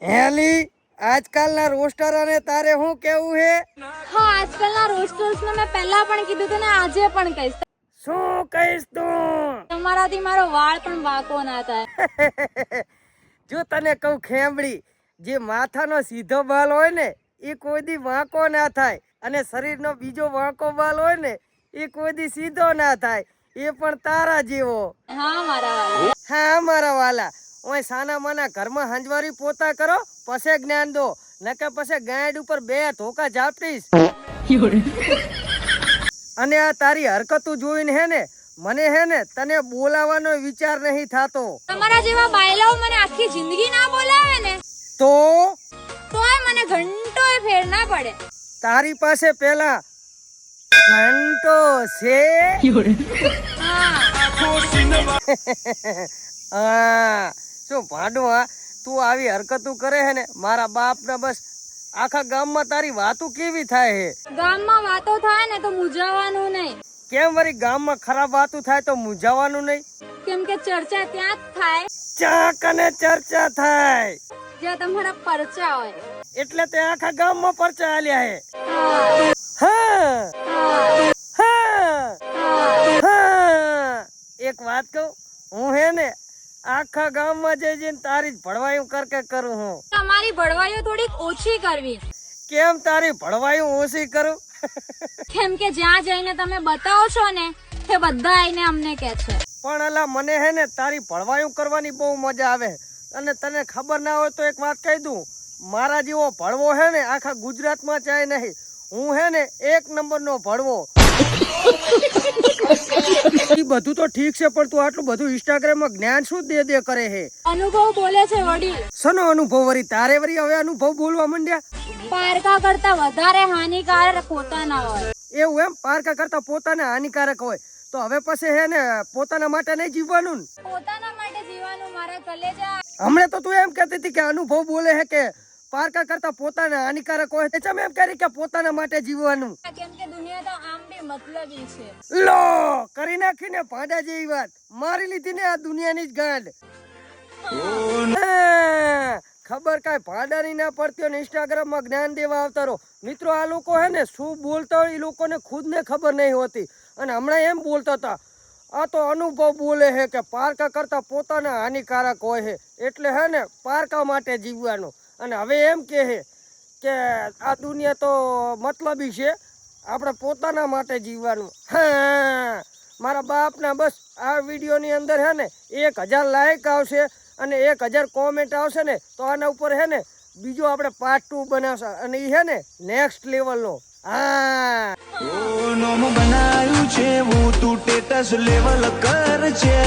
હેલી આજકાલના રોસ્ટરોને તારે શું કેવું હે? હા, આજકાલના રોસ્ટર્સને મેં પહેલા પણ કીધું હતું ને આજે પણ કહીશ. શું કહીશ તું? તમારાથી મારો વાળ પણ વાંકો ના થાય. જો તને કહું ખેમડી, જે માથાનો સીધો બાલ હોય ને એ કોઈ દી વાંકો ના થાય, અને શરીરનો બીજો વાંકો બાલ હોય ને એ કોઈ દી સીધો ના થાય, એ પણ તારા જેવો. હા મારા વાળા. હા મારા વાલા, ઓય સાના માના ઘરમાં હંજવારી પોતા કરો પછી જ્ઞાન દો, નકે પછી ગાંડ ઉપર બે ધોકા ઝાપટીશ. અને આ તારી હરકતું જોઈને હે ને મને હે ને તને બોલાવાનો વિચાર નહીં થાતો. તમારા જેવા બાયલાઓ મને આખી જિંદગી ના બોલાવે ને તોય મને ઘંટોય ફેર ના પડે. તારી પાસે પેલા ઘંટો છે? હા શું ભાડું, તું આવી હરકતું કરે હે ને મારા બાપ ને બસ આખા ગામમાં તારી વાતો કેવી થાય હે? ગામમાં વાતો થાય ને તો મૂંઝાવાનું નહીં. કેમ વળી ગામમાં ખરાબ વાતો થાય તો મૂંઝાવાનું નહીં? કેમ કે ચર્ચા ત્યાં જ થાય ચાક અને ચર્ચા થાય જ્યાં તમારા પરચા હોય. એટલે તે આખા ગામમાં પરચા આલ્યા હે. હા, હા હા, હા. એક વાત કહું, હું હે ને આખા ગામમાં જઈને તારી જ ભળવાયું કરું હું. તમારી ભળવાઈઓ થોડીક ઓછી કરવી. કેમ તારી ભળવાયું ઓછી કરું? કેમ કે જ્યાં જઈને તમે બતાવો છો ને તે બધા આઈને અમને કહે છે. પણ અલા મને હે ને તારી ભળવાયું કરવાની બહુ મજા આવે. અને તને ખબર ના હોય તો એક વાત કહી દઉં, મારા જેવો ભળવો હે ને આખા ગુજરાતમાં ચાય નહીં. હું હે ને 1 નંબરનો ભળવો. ઈ બધું તો ઠીક છે, પણ તું આટલું બધું ઇન્સ્ટાગ્રામમાં જ્ઞાન શું દે કરે હે? અનુભવ બોલે છે વડીલ. શનો અનુભવ વરી? તારે વરી હવે અનુભવ બોલવા માંડ્યા? પારકા કરતા વધારે હાનિકારક પોતાના હોય. એવું એમ? પારકા કરતા પોતાના હાનિકારક હોય તો હવે પછી હે ને પોતાના માટે નહીં જીવવાનું ને? પોતાના માટે જીવવાનું મારા કલેજા. હમણે તો તું એમ કહેતી હતી કે અનુભવ બોલે હે કે પારકા કરતા પોતાના હાનિકારક હોય. તમે એમ કરી કે પોતાના માટે જીવવાનું. કેમ કે દુનિયા તો આમ બી મતલબી છે. લો કરી નાખીને ભાડા જેવી વાત મારી લીધી ને આ દુનિયાની જ ગાંડ. ખબર કાંઈ ભાડાની ના પડતી હોય ને ઇન્સ્ટાગ્રામમાં જ્ઞાન દેવા આવતા રહો. મિત્રો આ લોકો હે ને શું બોલતા હોય એ લોકોને ખુદને ખબર નહીં હોતી. અને હમણાં એમ બોલતા હતા આ તો અનુભવ બોલે છે કે પારકા કરતા પોતાના હાનિકારક હોય છે, એટલે હે ને પારકા માટે જીવવાનું. અને હવે એમ કહે છે કે આ દુનિયા તો મતલબી છે, આપણે પોતાના માટે જીવવાનું. હા મારા બાપના બસ આ વિડીયોની અંદર હે ને 1000 લાઈક આવશે અને 1000 કોમેન્ટ આવશે ને તો આના ઉપર હે ને બીજો આપણે પાર્ટ 2 બનાવશે, અને એ હે ને નેક્સ્ટ લેવલનો. હા બનાવ્યું છે હું તું સ્ટેટસ લેવલ કર છે.